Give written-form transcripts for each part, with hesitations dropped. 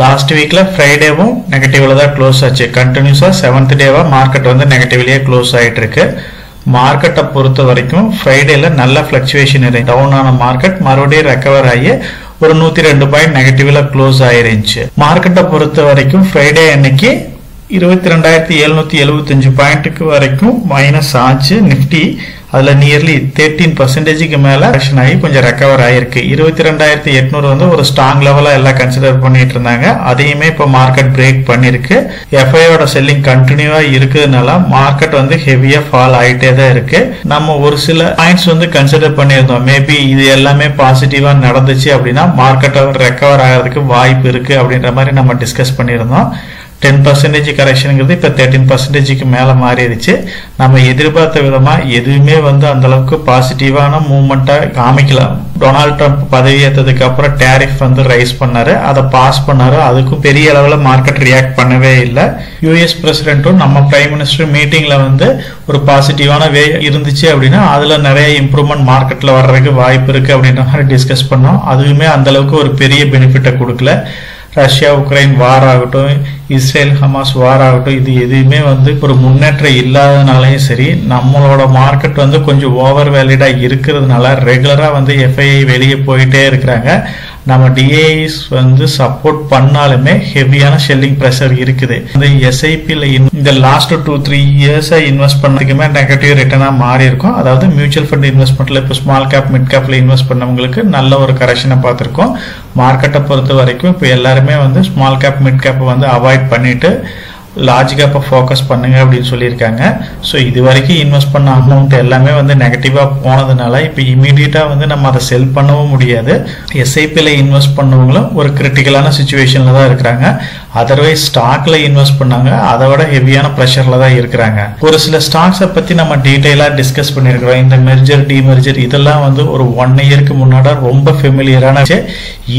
Last வீக்ல ஃப்ரைடேவும் நெகட்டிவ்ல தான் close ஆச்சு. கண்டினியூஸா 7th டேவா மார்க்கெட் வந்து நெகட்டிவ்லயே க்ளோஸ் ஆயிட்டு இருக்கு. மார்க்கெட்டை பொறுத்த வரைக்கும் ஃப்ரைடேல நல்ல ஃபிளக்சுவேஷன் இருக்கு. டவுன் ஆன மார்க்கெட் மறுபடியும் ரெக்கவர் ஆகி ஒரு 102 பாயிண்ட் நெகட்டிவ்ல க்ளோஸ் ஆயிருந்துச்சு. மார்க்கெட்டை பொறுத்த வரைக்கும் ஃப்ரைடே அன்னைக்கு 22,775 பாயிண்ட்டுக்கு வரைக்கும் மைனஸ் ஆச்சு நிப்டி. அதுல நியர்லி 13% மேல கரெக்ஷன் ஆகி கொஞ்சம் ரெக்கவர் ஆயிருக்கு. 22,800 வந்து ஒரு ஸ்ட்ராங் லெவலா எல்லாம் கன்சிடர் பண்ணிட்டு இருந்தாங்க. அதையுமே இப்ப மார்க்கெட் பிரேக் பண்ணிருக்கு. எஃப்ஐயோட செல்லிங் கண்டினியூவா இருக்குதுனால மார்க்கெட் வந்து ஹெவியா ஃபால் ஆயிட்டே தான் இருக்கு. நம்ம ஒரு சில பாயிண்ட்ஸ் வந்து கன்சிடர் பண்ணியிருந்தோம். மேபி இது எல்லாமே பாசிட்டிவா நடந்துச்சு அப்படின்னா மார்க்கெட் ரெக்கவர் ஆகிறதுக்கு வாய்ப்பு இருக்கு அப்படின்ற மாதிரி நம்ம டிஸ்கஸ் பண்ணியிருந்தோம். 10% கரெக்ஷனுங்கிறது இப்ப 13%க்கு மேல மாறிடுச்சு. நம்ம எதிர்பார்த்த விதமா எதுவுமே வந்து அந்த அளவுக்கு பாசிட்டிவான மூவ்மெண்டா காமிக்கலாம். டொனால்ட் ட்ரம்ப் பதவி ஏற்றதுக்கு அப்புறம் டேரிஃப் வந்து ரைஸ் பண்ணாரு, அதை பாஸ் பண்ணாரு. அதுக்கும் பெரிய அளவுல மார்க்கெட் ரியாக்ட் பண்ணவே இல்லை. யூஎஸ் பிரசிடென்ட்டும் நம்ம பிரைம் மினிஸ்டர் மீட்டிங்ல வந்து ஒரு பாசிட்டிவான வே இருந்துச்சு அப்படின்னா அதுல நிறைய இம்ப்ரூவ்மெண்ட் மார்க்கெட்ல வர்றதுக்கு வாய்ப்பு இருக்கு அப்படின்ற மாதிரி டிஸ்கஸ் பண்ணோம். அதுவுமே அந்த அளவுக்கு ஒரு பெரிய பெனிஃபிட்டை கொடுக்கல. ரஷ்யா உக்ரைன் வார் ஆகட்டும், இஸ்ரேல் ஹமாஸ் வார் ஆகட்டும், இது எதுவுமே வந்து ஒரு முன்னேற்றம் இல்லாதனாலையும் சரி, நம்மளோட மார்க்கெட் வந்து கொஞ்சம் ஓவர் வேலிடா இருக்கிறதுனால ரெகுலரா வந்து எஃப்ஐஐ வெளியே போயிட்டே இருக்கிறாங்க. நம்ம டிஏஸ் வந்து சப்போர்ட் பண்ணாலுமே ஹெவியான ஷெல்லிங் பிரஷர் இருக்குது. இந்த எஸ்ஐபியில் இந்த லாஸ்ட் 2-3 இயர்ஸா இன்வெஸ்ட் பண்ணதுக்குமே நெகட்டிவ் ரிட்டர்னா மாறி இருக்கும். அதாவது மியூச்சுவல் ஃபண்ட் இன்வெஸ்ட்மெண்ட்ல இப்போ ஸ்மால் கேப் மிட் கேப்ல இன்வெஸ்ட் பண்ணவங்களுக்கு நல்ல ஒரு கரெக்ஷனை பார்த்திருக்கோம். மார்க்கெட்டை பொறுத்த வரைக்கும் இப்போ எல்லாருமே வந்து ஸ்மால் கேப் மிட் கேப் வந்து அவாய்ட் பண்ணிட்டு லார்ஜ் கேப்பை ஃபோக்கஸ் பண்ணுங்க அப்படின்னு சொல்லியிருக்காங்க. ஸோ இது வரைக்கும் இன்வெஸ்ட் பண்ண அமௌண்ட் எல்லாமே வந்து நெகட்டிவா போனதுனால இப்போ இமீடியட்டா வந்து நம்ம அதை செல் பண்ணவும் முடியாது. எஸ்ஐபியில் இன்வெஸ்ட் பண்ணவங்களும் ஒரு கிரிட்டிக்கலான சுச்சுவேஷன்ல தான் இருக்கிறாங்க. அதர்வைஸ் ஸ்டாக்ல இன்வெஸ்ட் பண்ணாங்க அதை விட ஹெவியான ப்ரெஷர்ல தான் இருக்கிறாங்க. ஒரு சில ஸ்டாக்ஸை பத்தி நம்ம டீடைலா டிஸ்கஸ் பண்ணிருக்கிறோம். இந்த மெர்ஜர் டிமெர்ஜர் இதெல்லாம் வந்து ஒரு 1 இயருக்கு முன்னாடி ரொம்ப ஃபெமிலியரான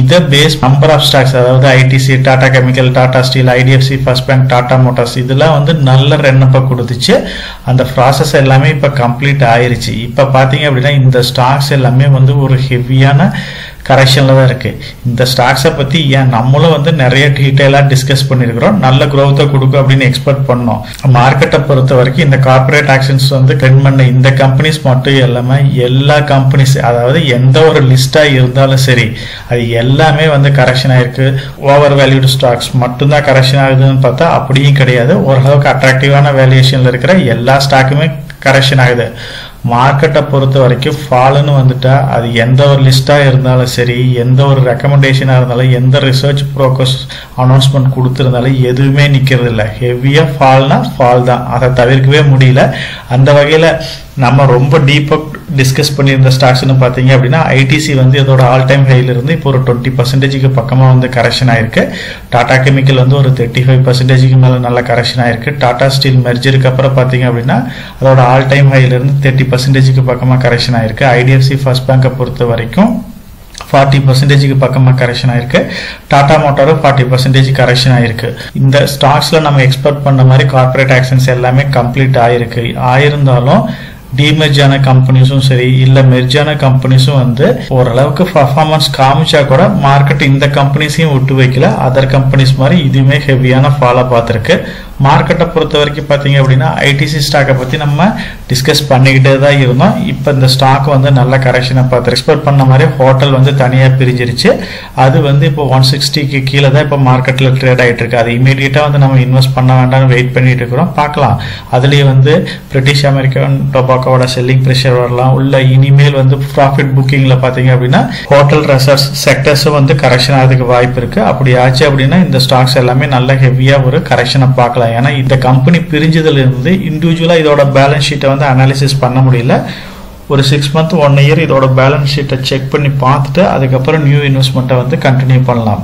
இதை பேஸ் நம்பர் ஆஃப் ஸ்டாக்ஸ், அதாவது ITC, Tata chemical, Tata steel, IDFC first bank, Tata Motors இதெல்லாம் வந்து நல்ல ரென்னப்ப கொடுத்துச்சு. அந்த ப்ராசஸ் எல்லாமே இப்ப கம்ப்ளீட் ஆயிருச்சு. இப்ப பாத்தீங்க அப்படின்னா இந்த ஸ்டாக்ஸ் எல்லாமே வந்து ஒரு ஹெவியான கரெக்ஷன்ல தான் இருக்கு. இந்த ஸ்டாக்ஸை பத்தி ஏன் நம்மளும் வந்து நிறைய டீடைலா டிஸ்கஸ் பண்ணிருக்கிறோம். நல்ல growth-ஐ கொடுக்கும் அப்படின்னு எக்ஸ்பெக்ட் பண்ணோம். மார்க்கெட்டை பொறுத்த வரைக்கும் இந்த கார்பரேட் ஆக்ஷன்ஸ் வந்து ட்ரெண்ட் பண்ண இந்த கம்பெனிஸ் மட்டும் எல்லாமே எல்லா கம்பெனிஸ், அதாவது எந்த ஒரு லிஸ்டா இருந்தாலும் சரி அது எல்லாமே வந்து கரெக்ஷன் ஆயிருக்கு. ஓவர் வேல்யூடு ஸ்டாக்ஸ் மட்டும்தான் கரெக்ஷன் ஆகுதுன்னு பார்த்தா அப்படியும் கிடையாது. ஓரளவுக்கு அட்ராக்டிவான வேல்யூஷன்ல இருக்கிற எல்லா ஸ்டாக்குமே கரெக்ஷன் ஆகுது. மார்க்கெட்டை பொறுத்த வரைக்கும் ஃபால்னு வந்துட்டா அது எந்த ஒரு லிஸ்டா இருந்தாலும் சரி, எந்த ஒரு ரெக்கமெண்டேஷனா இருந்தாலும், எந்த ரிசர்ச் ப்ரோக்கர்ஸ் அனௌன்ஸ்மெண்ட் கொடுத்திருந்தாலும் எதுவுமே நிக்கிறது இல்லை. ஹெவியா ஃபால்னா ஃபால் தான், அதை தவிர்க்கவே முடியல. அந்த வகையில நம்ம ரொம்ப டீப்பா டிஸ்கஸ் பண்ணியிருந்த ஸ்டாக்ஸ்னு பார்த்தீங்க அப்படின்னா ஐடிசி வந்து இதோட ஆல் டைம் ஹைல இருந்து இப்போ ஒரு 20% பக்கமா வந்து கரெக்ஷன் ஆயிருக்கு. டாடா கெமிக்கல் வந்து ஒரு 35% மேல நல்ல கரெக்ஷன் ஆயிருக்கு. டாடா ஸ்டீல் மெர்ஜருக்கு அப்புறம் பார்த்தீங்க அப்படின்னா அதோட ஆல் டைம் ஹைல இருந்து 30% பக்கமா கரெக்ஷன் ஆயிருக்கு. ஐடிஎஃப்சி ஃபர்ஸ்ட் பேங்கை பொறுத்த வரைக்கும் 40% பக்கமா கரெக்ஷன் ஆயிருக்கு. டாடா மோட்டாரும் 40% கரெக்ஷன் ஆயிருக்கு. இந்த ஸ்டாக்ஸ்ல நம்ம எக்ஸ்பெக்ட் பண்ண மாதிரி கார்பரேட் ஆக்ஷன்ஸ் எல்லாமே கம்ப்ளீட் ஆயிருக்கு. ஆயிருந்தாலும் டிமெர்ஜான கம்பெனிஸும் சரி இல்ல மெர்ஜான கம்பெனிஸும் வந்து ஓரளவுக்கு பர்ஃபார்மன்ஸ் காமிச்சா கூட மார்க்கெட் இந்த கம்பெனிஸையும் விட்டு வைக்கல. அதர் கம்பெனிஸ் மாதிரி இதுவுமே ஹெவியான ஃபாலோ பார்த்திருக்கு. மார்க்கெட்டை பொறுத்த வரைக்கும் பாத்தீங்க அப்படின்னா ஐடிசி ஸ்டாக்கை பத்தி நம்ம டிஸ்கஸ் பண்ணிக்கிட்டே தான் இருந்தோம். இப்ப இந்த ஸ்டாக் வந்து நல்ல கரெக்ஷனை பார்த்து எக்ஸ்பெக்ட் பண்ண மாதிரி ஹோட்டல் வந்து தனியா பிரிஞ்சிருச்சு. அது வந்து இப்போ 160க்கு கீழே தான் இப்போ மார்க்கெட்ல ட்ரேட் ஆயிட்டு இருக்கு. அது இமீடியட்டா வந்து நம்ம இன்வெஸ்ட் பண்ண வேண்டாம்னு வெயிட் பண்ணிட்டு இருக்கிறோம். பார்க்கலாம். அதுலயே வந்து பிரிட்டிஷ் அமெரிக்கன் டொபாக்கோட செல்லிங் பிரஷர் வரலாம். உள்ள இனிமேல் வந்து ப்ராஃபிட் புக்கிங்ல பாத்தீங்க அப்படின்னா ஹோட்டல் ரெசார்ட்ஸ் செக்டர்ஸும் வந்து கரெக்ஷன் ஆகிறதுக்கு வாய்ப்பு இருக்கு. அப்படி ஆச்சு அப்படின்னா இந்த ஸ்டாக்ஸ் எல்லாமே நல்ல ஹெவியா ஒரு கரெக்ஷனை பார்க்கலாம். ஏன்னா இந்த கம்பெனி பிரிஞ்சதுல இருந்து இண்டிவிஜுவலா இதோட பேலன்ஸ் ஷீட்டை வந்து அனாலிசிஸ் பண்ண முடியல. ஒரு 6 month 1 year இதோட பேலன்ஸ் ஷீட்டை செக் பண்ணி பார்த்துட்டு அதுக்கப்புறம் நியூ இன்வெஸ்ட்மெண்ட்டை வந்து கண்டினியூ பண்ணலாம்.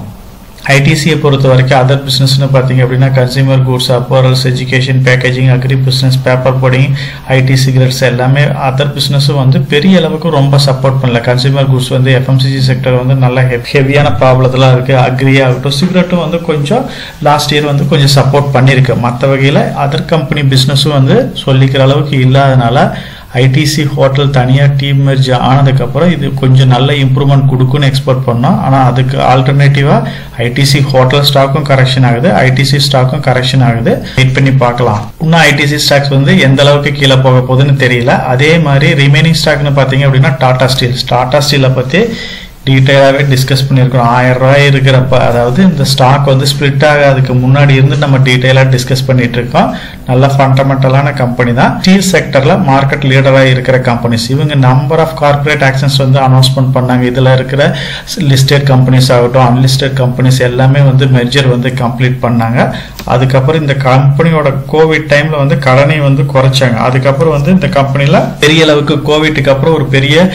ஐடிசியை பொறுத்த வரைக்கும் அதர் பிசினஸ்னு பார்த்தீங்க அப்படின்னா consumer goods, apparels, education, packaging, agri business, paper boarding, IT cigarettes எல்லாமே அதர் பிசினஸும் வந்து பெரிய அளவுக்கு ரொம்ப சப்போர்ட் பண்ணல. கன்சியூமர் கூட்ஸ் வந்து எஃப்எம்சிஜி செக்டர் வந்து நல்ல ஹெவியான ப்ராப்ளத்துல இருக்கு. அக்ரி ஆகட்டும், சிகரெட்டும் வந்து கொஞ்சம் லாஸ்ட் இயர் வந்து கொஞ்சம் சப்போர்ட் பண்ணிருக்கு. மற்ற வகையில அதர் கம்பெனி பிசினஸும் வந்து சொல்லிக்கிற அளவுக்கு இல்லாதனால ஐடிசி ஹோட்டல் தனியாக டீம் மெர்ஜ் ஆனதுக்கப்புறம் இது கொஞ்சம் நல்ல இம்ப்ரூவ்மெண்ட் கொடுக்குன்னு எக்ஸ்பெக்ட் பண்ணோம். ஆனால் அதுக்கு ஆல்டர்னேட்டிவாக ஐடிசி ஹோட்டல் ஸ்டாக்கும் கரெக்ஷன் ஆகுது, ஐடிசி ஸ்டாக்கும் கரெக்ஷன் ஆகுது. வெயிட் பண்ணி பார்க்கலாம். இன்னும் ஐடிசி ஸ்டாக்ஸ் வந்து எந்த அளவுக்கு கீழே போக போகுதுன்னு தெரியல. அதே மாதிரி ரிமைனிங் ஸ்டாக்னு பார்த்தீங்க அப்படின்னா டாடா ஸ்டீலை பற்றி டீட்டெயிலாகவே டிஸ்கஸ் பண்ணியிருக்கோம். 1000 ரூபாய் இருக்கிறப்ப, அதாவது இந்த ஸ்டாக் வந்து ஸ்பிளிட் ஆகாதுக்கு முன்னாடி இருந்து நம்ம டீட்டெயிலாக டிஸ்கஸ் பண்ணிட்டு இருக்கோம். நல்ல ஃபண்டமெண்டலான கம்பெனி தான். ஸ்டீல் செக்டர்ல மார்க்கெட் லீடராக இருக்கிற கம்பெனிஸ். இவங்க நம்பர் ஆஃப் கார்பரேட் ஆக்ஷன்ஸ் வந்து அனௌன்ஸ்மெண்ட் பண்ணாங்க. இதில் இருக்கிற லிஸ்டட் கம்பெனிஸ் ஆகட்டும், அன்லிஸ்டட் கம்பெனிஸ் எல்லாமே வந்து மெர்ஜர் வந்து கம்ப்ளீட் பண்ணாங்க. அதுக்கப்புறம் இந்த கம்பெனியோட கோவிட் டைம்ல வந்து கடனை வந்து குறைச்சாங்க. அதுக்கப்புறம் வந்து இந்த கம்பெனில பெரிய அளவுக்கு கோவிட்டுக்கு அப்புறம் ஒரு பெரிய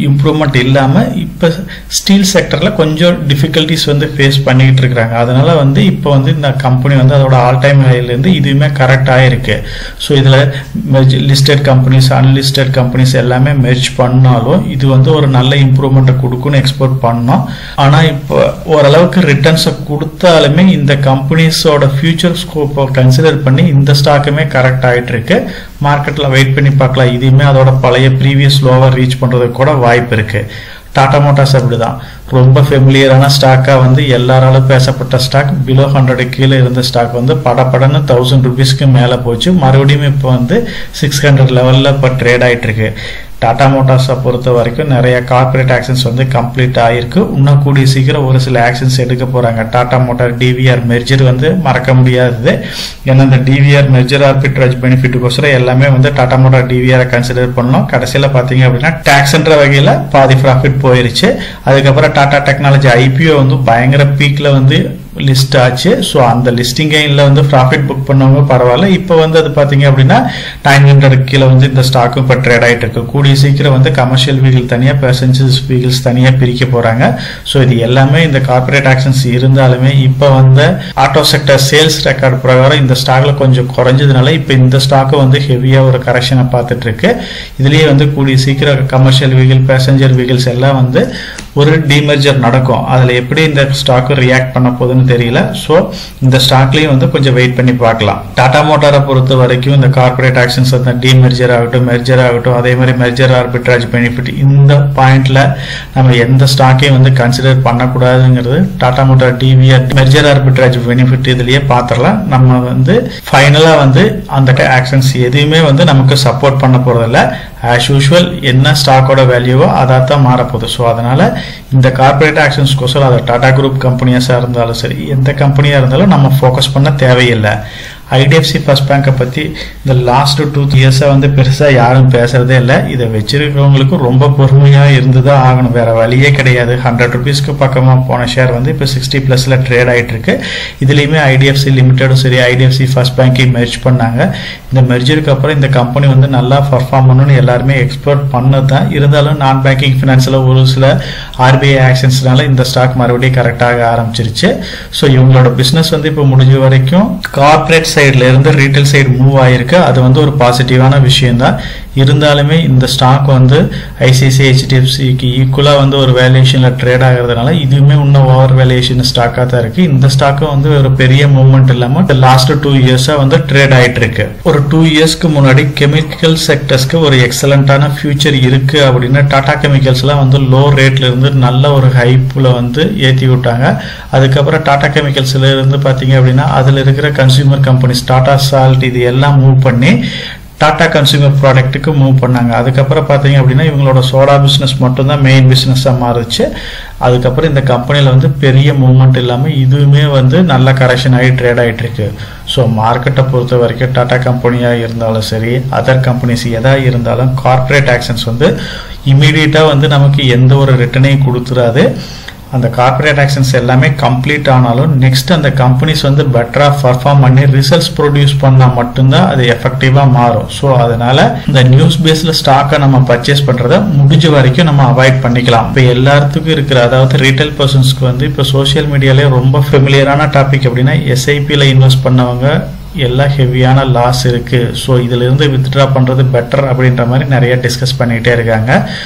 இம்ப்ரூவ்மெண்ட் இல்லாம இப்ப ஸ்டீல் செக்டர்ல கொஞ்சம் டிஃபிகல்டிஸ் வந்து ஃபேஸ் பண்ணிட்டு இருக்காங்க. அதனால வந்து இப்போ வந்து இந்த கம்பெனி வந்து அதோட ஆல் டைம் ஹைல இருந்து இதுவுமே கரெக்ட் ஆயிருக்கு. ஸோ இதுல லிஸ்டட் கம்பெனிஸ், அன்லிஸ்டட் கம்பெனிஸ் எல்லாமே மெர்ஜ் பண்ணாலும் இது வந்து ஒரு நல்ல இம்ப்ரூவ்மெண்ட் கொடுக்குன்னு எக்ஸ்பெக்ட் பண்ணோம். ஆனா இப்போ ஓரளவுக்கு ரிட்டர்ன்ஸை கொடுத்தாலுமே இந்த கம்பெனிஸோட ஃபியூச்சர் ஸ்கோப்பை கன்சிடர் பண்ணி இந்த ஸ்டாக்குமே கரெக்ட் ஆயிட்டு இருக்கு. மார்க்கெட்ல வெயிட் பண்ணி பார்க்கலாம். இதுவுமே அதோட பழைய ப்ரீவியஸ் லோவை ரீச் பண்றதுக்கு கூட வாய்ப்பு இருக்கு. டாடா மோட்டார்ஸ் அப்படிதான், ரொம்ப ஃபெமிலியரான ஸ்டாக்கா வந்து எல்லாராலும் பேசப்பட்ட ஸ்டாக். பிலோ 100 கீழே இருந்த ஸ்டாக் வந்து படப்படன்னு 1000 ரூபீஸ்க்கு மேல போச்சு. மறுபடியும் இப்போ வந்து 600 லெவல்ல இப்போ ட்ரேட் ஆயிட்டு இருக்கு. டாடா மோட்டார்ஸை பொறுத்த வரைக்கும் நிறைய கார்பரேட் ஆக்ஷன்ஸ் வந்து கம்ப்ளீட் ஆயிருக்கு. இன்னும் கூடிய சீக்கிரம் ஒரு சில ஆக்ஷன்ஸ் எடுக்க போறாங்க. டாடா மோட்டார் டிவிஆர் மெர்ஜர் வந்து மறக்க முடியாதது. ஏன்னா இந்த டிவிஆர் மெர்ஜர் ஆர்பிட்ரேஜ் பெனிஃபிட்டுக்கோசரம் எல்லாமே வந்து டாடா மோட்டார் டிவிஆரை கன்சிடர் பண்ணோம். கடைசியில் பார்த்தீங்க அப்படின்னா டாக்ஸ்ன்ற வகையில் பாதி ப்ராஃபிட் போயிருச்சு. அதுக்கப்புறம் டாடா டெக்னாலஜி ஐபிஓ வந்து பயங்கர பீக்ல வந்து லிஸ்ட் ஆச்சு. ஸோ அந்த லிஸ்டிங் கெயின்ல வந்து ப்ராஃபிட் புக் பண்ணவங்க பரவாயில்ல. இப்போ வந்து அது பார்த்தீங்க அப்படின்னா 900 கீழே வந்து இந்த ஸ்டாக்கும் இப்போ ட்ரேட் ஆகிட்டு இருக்கு. கூடிய சீக்கிரம் வந்து கமர்ஷியல் வெஹிக்கிள் தனியாக, பேசஞ்சர்ஸ் வெஹிக்கிள்ஸ் தனியாக பிரிக்க போறாங்க. ஸோ இது எல்லாமே இந்த கார்பரேட் ஆக்ஷன்ஸ் இருந்தாலுமே இப்போ வந்து ஆட்டோ செக்டர் சேல்ஸ் ரெக்கார்டு பிரகாரம் இந்த ஸ்டாக்ல கொஞ்சம் குறைஞ்சதுனால இப்போ இந்த ஸ்டாக்கு வந்து ஹெவியா ஒரு கரெக்ஷனை பார்த்துட்டு இருக்கு. இதுலயே வந்து கூடிய சீக்கிரம் கமர்ஷியல் வெஹிக்கிள், பேசஞ்சர் வெஹிக்கிள்ஸ் எல்லாம் வந்து ஒரு டிமெர்ஜர் நடக்கும். அதுல எப்படி இந்த ஸ்டாக் ரியாக்ட் பண்ண போகுதுன்னு தெரியல. ஸோ இந்த ஸ்டாக்லயும் வந்து கொஞ்சம் வெயிட் பண்ணி பார்க்கலாம். டாடா மோட்டாரை பொறுத்த வரைக்கும் இந்த கார்பரேட் ஆக்ஷன்ஸ் அந்த டிமெர்ஜர் ஆகட்டும், மெர்ஜர் ஆகட்டும், அதே மாதிரி மெர்ஜர் ஆர்பிட்ரேஜ் பெனிஃபிட், இந்த பாயிண்ட்ல நம்ம எந்த ஸ்டாக்கையும் வந்து கன்சிடர் பண்ணக்கூடாதுங்கிறது Tata motor DVR merger arbitrage benefit இதுலயே பார்த்துடலாம். நம்ம வந்து ஃபைனலா வந்து அந்த ஆக்ஷன்ஸ் எதுவுமே வந்து நமக்கு சப்போர்ட் பண்ண போறதில்ல. ஆஸ் யூஷுவல் என்ன ஸ்டாக்கோட வேல்யூவோ அதான் மாறப்போகுது. ஸோ அதனால இந்த கார்பரேட் ஆக்ஷன்ஸ்க்கோசரம் அதை டாடா குரூப் கம்பெனிஸாக இருந்தாலும் சரி, எந்த கம்பெனியாக இருந்தாலும் நம்ம ஃபோக்கஸ் பண்ண தேவையில்லை. ஐடிஎஃப்சி ஃபர்ஸ்ட் பேங்கை பற்றி இந்த லாஸ்ட் 2-3 இயர்ஸாக வந்து பெருசாக யாரும் பேசுறதே இல்லை. இதை வச்சிருக்கிறவங்களுக்கு ரொம்ப பொறுமையாக இருந்துதான் ஆகணும், வேற வழியே கிடையாது. 100 ரூபீஸ்க்கு பக்கமாக போன ஷேர் வந்து இப்போ 60+ ட்ரேட் ஆகிட்டு இருக்கு. இதுலேயுமே ஐடிஎஃப்சி லிமிடெடும் சரி, ஐடிஎஃப்சி ஃபர்ஸ்ட் பேங்கையும் மெர்ஜ் பண்ணாங்க. இந்த மெர்ஜருக்கு அப்புறம் இந்த கம்பெனி வந்து நல்லா பர்ஃபார்ம் பண்ணணும்னு எல்லாருமே எக்ஸ்பெக்ட் பண்ணது தான். இருந்தாலும் நான் பேங்கிங் ஃபினான்ஸில் ஒரு சில ஆர்பிஐ ஆக்ஷன்ஸ்னால இந்த ஸ்டாக் மறுபடியும் கரெக்டாக ஆரம்பிச்சிருச்சு. ஸோ இவங்களோட பிஸ்னஸ் வந்து இப்போ முடிஞ்ச வரைக்கும் கார்பரேட் சைட்ல இருந்து ரீட்டைல் சைடு மூவ் ஆயிருக்கு. அது வந்து ஒரு பாசிட்டிவான விஷயம் தான். இருந்தாலுமே இந்த ஸ்டாக் வந்து ஐசிஐசிஐ, ஹெச்டிஎஃப்சிக்கு ஈக்குவலா வந்து ஒரு வேல்யூஷன்ல ட்ரேட் ஆகிறதுனால இதுவுமே இன்னும் ஓவர் வேல்யூஷன் ஸ்டாக்கா தான் இருக்கு. இந்த ஸ்டாக்கும் வந்து ஒரு பெரிய மூவ்மெண்ட் இல்லாம லாஸ்ட் 2 இயர்ஸா வந்து ட்ரேட் ஆயிட்டு இருக்கு. ஒரு 2 இயர்ஸ்க்கு முன்னாடி கெமிக்கல் செக்டர்ஸ்க்கு ஒரு எக்ஸலண்டான ஃபியூச்சர் இருக்கு அப்படின்னு டாடா கெமிக்கல்ஸ் எல்லாம் வந்து லோ ரேட்ல இருந்து நல்ல ஒரு ஹைப்ல வந்து ஏற்றி விட்டாங்க. அதுக்கப்புறம் டாடா கெமிக்கல்ஸ்ல இருந்து பாத்தீங்க அப்படின்னா அதுல இருக்கிற கன்சியூமர் கம்பெனிஸ் டாடா சால்ட் இது எல்லாம் மூவ் பண்ணி டாடா கன்சியூமர் ப்ராடக்ட்டுக்கு மூவ் பண்ணாங்க. அதுக்கப்புறம் பார்த்தீங்க அப்படின்னா இவங்களோட சோடா பிஸ்னஸ் மட்டும்தான் மெயின் பிஸ்னஸாக மாறுச்சு. அதுக்கப்புறம் இந்த கம்பெனியில் வந்து பெரிய மூவ்மெண்ட் இல்லாமல் இதுவுமே வந்து நல்ல கரெக்ஷன் ஆகி ட்ரேட் ஆகிட்டு இருக்கு. ஸோ மார்க்கெட்டை பொறுத்த வரைக்கும் டாடா கம்பெனியாக இருந்தாலும் சரி, அதர் கம்பெனிஸ் எதாக இருந்தாலும் கார்பரேட் ஆக்ஷன்ஸ் வந்து இமீடியட்டாக வந்து நமக்கு எந்த ஒரு ரிட்டர்னையும் கொடுத்துடாது. அந்த கார்பரேட் ஆக்ஷன்ஸ் எல்லாமே கம்ப்ளீட் ஆனாலும் நெக்ஸ்ட் அந்த கம்பெனிஸ் வந்து பெட்டரா பர்ஃபார்ம் பண்ணி ரிசல்ட்ஸ் ப்ரொடியூஸ் பண்ணா மட்டும்தான் அது எஃபெக்டிவா மாறும். ஸோ அதனால இந்த நியூஸ் பேஸ்ல ஸ்டாக்கை நம்ம பர்ச்சேஸ் பண்றதை முடிஞ்ச வரைக்கும் நம்ம அவாய்ட் பண்ணிக்கலாம். இப்போ எல்லாத்துக்கும் இருக்கிற, அதாவது ரீட்டைல் பர்சன்ஸ்க்கு வந்து இப்போ சோசியல் மீடியாலே ரொம்ப ஃபெமிலியரான டாபிக் அப்படின்னா எஸ்ஐபியில் இன்வெஸ்ட் பண்ணவங்க எல்லாம் ஹெவியான லாஸ் இருக்கு. ஸோ இதுல இருந்து வித்ட்ரா பண்றது பெட்டர் அப்படின்ற மாதிரி நிறைய டிஸ்கஸ் பண்ணிட்டே இருக்காங்க.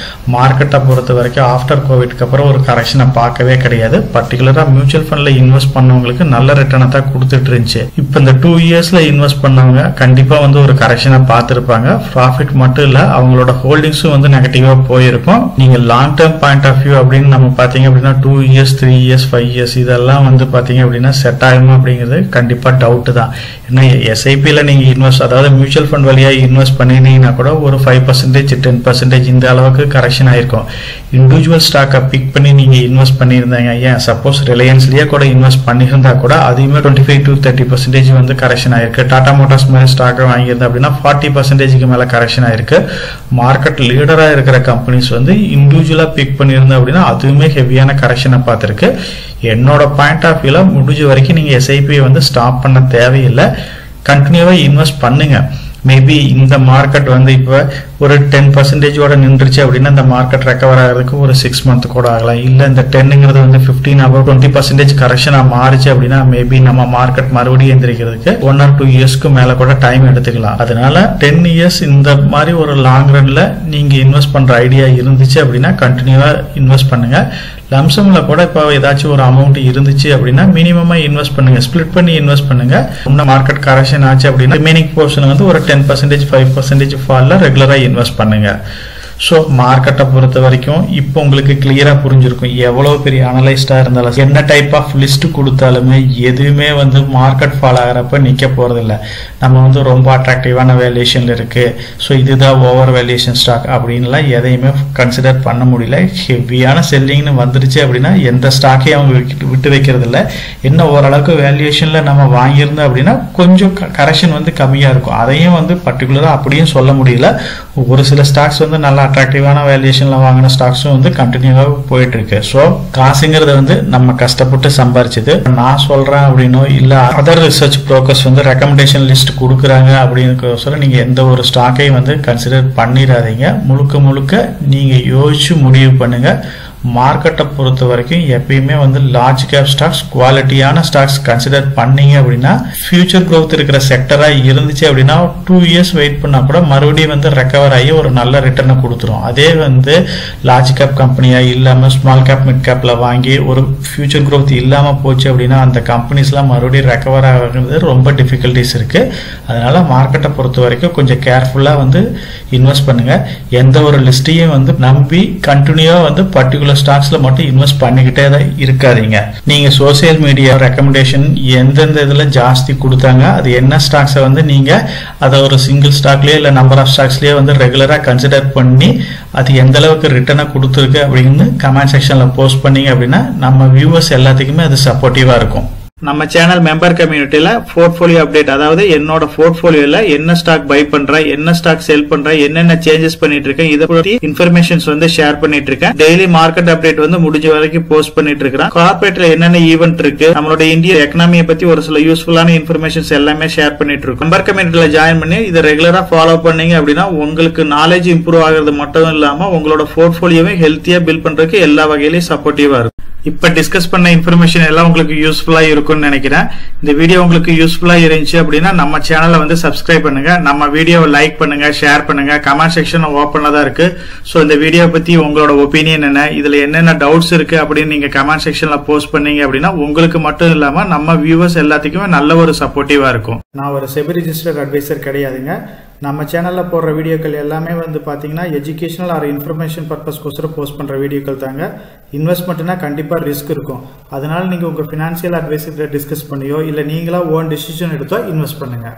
மார்க்கெட்டை பொறுத்த வரைக்கும் ஆஃப்டர் கோவிட்க்கு அப்புறம் ஒரு கரெக்ஷனை பார்க்கவே கிடையாது. பர்டிகுலரா மியூச்சுவல் ஃபண்ட்ல இன்வெஸ்ட் பண்ணவங்களுக்கு நல்ல ரிட்டர்னை தான் கொடுத்துட்டு இருந்துச்சு. இப்போ இந்த 2 இயர்ஸ்ல இன்வெஸ்ட் பண்ணவங்க கண்டிப்பா வந்து ஒரு கரெக்ஷனை பார்த்துருப்பாங்க. ப்ராஃபிட் மட்டும் இல்ல, அவங்களோட ஹோல்டிங்ஸும் வந்து நெகட்டிவா போயிருக்கும். நீங்க long term point of view அப்படின்னு நம்ம பாத்தீங்க அப்படின்னா 2 இயர்ஸ் 3 இயர்ஸ் 5 இயர்ஸ் இதெல்லாம் வந்து பாத்தீங்க அப்படின்னா செட் ஆகுமா அப்படிங்கிறது கண்டிப்பா டவுட் தான். ஏன்னா எஸ்ஐபியில் நீங்க இன்வெஸ்ட், அதாவது மியூச்சுவல் ஃபண்ட் வழியா இன்வெஸ்ட் பண்ணினீங்கன்னா கூட ஒரு 5% 10% இந்த அளவுக்கு கரெக்ஷன் ஆயிருக்கும். இண்டிவிஜுவல் ஸ்டாக்கை பிக் பண்ணி நீங்க இன்வெஸ்ட் பண்ணியிருந்தாங்க, ஏன் சப்போஸ் ரிலையன்ஸ்லயே கூட இன்வெஸ்ட் பண்ணியிருந்தா கூட அதையுமே 25 to 30% வந்து கரெக்ஷன் ஆயிருக்கு. டாடா மோட்டார்ஸ் மாதிரி ஸ்டாக்கை வாங்கியிருந்தா அப்படின்னா 40% மேல கரெக்ஷன் ஆயிருக்கு. மார்க்கெட் லீடரா இருக்கிற கம்பெனிஸ் வந்து இண்டிவிஜுவலா பிக் பண்ணியிருந்தா அப்படின்னா அதுவுமே ஹெவியான கரெக்ஷனை பார்த்திருக்கு. என்னோட பாயிண்ட் ஆஃப் வியூல முடிஞ்ச வரைக்கும் நீங்க எஸ்ஐபியை வந்து ஸ்டாப் பண்ண தேவையில்லை, கண்டினியூவா இன்வெஸ்ட் பண்ணுங்க. மேபி இந்த மார்க்கெட் வந்து இப்போ ஒரு 10% நின்றுச்சு அப்படின்னா இந்த மார்க்கெட் ரெக்கவர் ஆகிறதுக்கு ஒரு 6 month கூட ஆகலாம். இல்ல இந்த 10ங்கிறது வந்து 15 or 20% கரெக்ஷனா மாறிச்சு அப்படின்னா மேபி நம்ம மார்க்கெட் மறுபடியும் எந்திரிக்கிறதுக்கு 1 or 2 இயர்ஸ்க்கு மேல கூட டைம் எடுத்துக்கலாம். அதனால 10 இயர்ஸ் இந்த மாதிரி ஒரு லாங் ரன்ல நீங்க இன்வெஸ்ட் பண்ற ஐடியா இருந்துச்சு அப்படின்னா கண்டினியூவா இன்வெஸ்ட் பண்ணுங்க. லம்சம்ல கூட இப்போ ஏதாச்சும் ஒரு அமௌண்ட் இருந்துச்சு அப்படின்னா மினிமமா இன்வெஸ்ட் பண்ணுங்க, ஸ்பிளிட் பண்ணி இன்வெஸ்ட் பண்ணுங்க. இன்னும் மார்க்கெட் கரெக்ஷன் ஆச்சு அப்படின்னா ரிமைனிங் போர்ஷன் வந்து ஒரு 10% 5% ஃபால்ல ரெகுலரா இன்வெஸ்ட் பண்ணுங்க. ஸோ மார்க்கெட்டை பொறுத்த வரைக்கும் இப்போ உங்களுக்கு கிளியரா புரிஞ்சிருக்கும். எவ்வளவு பெரிய அனலைஸ்டா இருந்தாலும் என்ன டைப் ஆஃப் லிஸ்ட் கொடுத்தாலுமே எதுவுமே வந்து மார்க்கெட் ஃபால் ஆகிறப்ப நிக்க போறது இல்லை. நம்ம வந்து ரொம்ப அட்ராக்டிவான வேல்யூஷன்ல இருக்கு, ஸோ இதுதான் ஓவர் வேல்யூஷன் ஸ்டாக் அப்படின்லாம் எதையுமே கன்சிடர் பண்ண முடியல. ஹெவியான செல்லிங்னு வந்துருச்சு அப்படின்னா எந்த ஸ்டாக்கையும் அவங்க விட்டு வைக்கிறது இல்லை. என்ன ஓரளவுக்கு வேல்யூஷன்ல நம்ம வாங்கியிருந்தோம் அப்படின்னா கொஞ்சம் கரெக்ஷன் வந்து கம்மியா இருக்கும். அதையும் வந்து பர்டிகுலரா அப்படியும் சொல்ல முடியல. ஒரு சில ஸ்டாக்ஸ் வந்து நல்லா அட்ராக்டிவான வேல்யூஷன்ல வாங்கின ஸ்டாக்ஸும் வந்து கண்டினியூவா போயிட்டு இருக்கு. ஸோ காசுங்கிறது வந்து நம்ம கஷ்டப்பட்டு சம்பாரிச்சது. நான் சொல்றேன் அப்படின்னோ இல்ல அதர் ரிசர்ச் புரோக்கர்ஸ் வந்து ரெக்கமெண்டேஷன் லிஸ்ட் கொடுக்குறாங்க அப்படின்னு சொல்ல நீங்க எந்த ஒரு ஸ்டாக்கையும் வந்து கன்சிடர் பண்ணிடாதீங்க. முழுக்க முழுக்க நீங்க யோசிச்சு முடிவு பண்ணுங்க. மார்க்கெட்டை பொறுத்த வரைக்கும் எப்பயுமே வந்து லார்ஜ் கேப் ஸ்டாக்ஸ், குவாலிட்டியான ஸ்டாக்ஸ் கன்சிடர் பண்ணீங்க அப்படின்னா ஃபியூச்சர் growth இருக்கிற செக்டரா இருந்துச்சு அப்படின்னா 2 இயர்ஸ் வெயிட் பண்ணா கூட மறுபடியும் வந்து ரெக்கவர் ஆகி ஒரு நல்ல ரிட்டர்னை கொடுத்துரும். அதே வந்து லார்ஜ் கேப் கம்பெனியா இல்லாம ஸ்மால் கேப் மிட் கேப்ல வாங்கி ஒரு ஃபியூச்சர் growth இல்லாம போச்சு அப்படின்னா அந்த கம்பெனிஸ்லாம் மறுபடியும் ரெக்கவர் ஆகிறது ரொம்ப டிஃபிகல்டிஸ் இருக்கு. அதனால மார்க்கெட்டை பொறுத்த வரைக்கும் கொஞ்சம் கேர்ஃபுல்லா வந்து இன்வெஸ்ட் பண்ணுங்க. எந்த ஒரு லிஸ்டையும் வந்து நம்பி கண்டினியூவா வந்து பர்டிகுலர் ஸ்டாக்ஸ்ல மட்டும் இன்வெஸ்ட் பண்ணிக்கிட்டே தான் இருக்காதீங்க. நீங்க சோசியல் மீடியா ரெக்கமெண்டேஷன் எந்தெந்த இதுல ஜாஸ்தி கொடுத்தாங்க, அது என்ன ஸ்டாக்ஸை வந்து நீங்க அதை ஒரு சிங்கிள் ஸ்டாக்லயே இல்ல நம்பர் ஆஃப் ஸ்டாக்ஸ்லயே வந்து ரெகுலரா கன்சிடர் பண்ணி அது எந்த அளவுக்கு ரிட்டர்னை கொடுத்துருக்கு அப்படின்னு கமெண்ட் செக்ஷன்ல போஸ்ட் பண்ணீங்க அப்படின்னா நம்ம வியூவர்ஸ் எல்லாத்துக்குமே அது சப்போர்ட்டிவா இருக்கும். நம்ம சேனல் மெம்பர் கம்யூனிட்டியில போர்ட்போலியோ அப்டேட், அதாவது என்னோட போர்ட்போலியோல என்ன ஸ்டாக் பை பண்றேன், என்ன ஸ்டாக் செல் பண்றேன், என்னென்ன சேஞ்சஸ் பண்ணிட்டு இருக்கேன், இதை பத்தி இன்ஃபர்மேஷன்ஸ் வந்து ஷேர் பண்ணிட்டு இருக்கேன். டெய்லி மார்க்கெட் அப்டேட் வந்து முடிஞ்ச வரைக்கும் போஸ்ட் பண்ணிட்டு இருக்கேன். கார்பரேட்ல என்னென்ன ஈவென்ட் இருக்கு, நம்மளோட இந்திய எக்கனாமியை பத்தி ஒரு சில யூஸ்ஃபுல்லான இன்ஃபர்மேஷன்ஸ் எல்லாமே ஷேர் பண்ணிட்டு இருக்கோம். மெம்பர் கம்யூனிட்டியில ஜாயின் பண்ணி இதை ரெகுலரா ஃபாலோ பண்ணீங்க அப்படின்னா உங்களுக்கு நாலேஜ் இம்ப்ரூவ் ஆகிறது மட்டும் இல்லாம உங்களோட போர்ட்போலியோவை ஹெல்த்தியா பில்ட் பண்றதுக்கு எல்லா வகையிலையும் சப்போர்ட்டிவா இருக்கும். இப்ப டிஸ்கஸ் பண்ண இன்ஃபர்மேஷன் எல்லாம் உங்களுக்கு யூஸ்ஃபுல்லா இருக்கும்னு நினைக்கிறேன். இந்த வீடியோ உங்களுக்கு யூஸ்ஃபுல்லா இருந்துச்சு அப்படின்னா நம்ம சேனலை வந்து சப்ஸ்கிரைப் பண்ணுங்க, நம்ம வீடியோவை லைக் பண்ணுங்க, ஷேர் பண்ணுங்க. கமெண்ட் செக்ஷன் ஓப்பன்ல தான் இருக்கு. சோ இந்த வீடியோ பத்தி உங்களோட ஒப்பீனியன் என்ன, இதுல என்னென்ன டவுட்ஸ் இருக்கு அப்படின்னு நீங்க கமெண்ட் செக்ஷன்ல போஸ்ட் பண்ணீங்க அப்படின்னா உங்களுக்கு மட்டும் இல்லாம நம்ம வியூவர்ஸ் எல்லாத்துக்குமே நல்ல ஒரு சப்போர்ட்டிவா இருக்கும். நான் ஒரு செபி ரிஜிஸ்டர்ட் அட்வைசர் கிடையாதுங்க. நம்ம சேனல்ல போடுற வீடியோக்கள் எல்லாமே வந்து பாத்தீங்கன்னா எஜுகேஷனல் ஆர் இன்ஃபர்மேஷன் பர்பஸ்க்கோசரம் போஸ்ட் பண்ற வீடியோக்கள் தாங்க. இன்வெஸ்ட்மெண்ட்னா கண்டிப்பா ரிஸ்க் இருக்கும். அதனால நீங்க உங்க பினான்சியல் அட்வைசர் டிஸ்கஸ் பண்ணியோ இல்ல நீங்களா ஓன் டிசிஷன் எடுத்தோ இன்வெஸ்ட் பண்ணுங்க.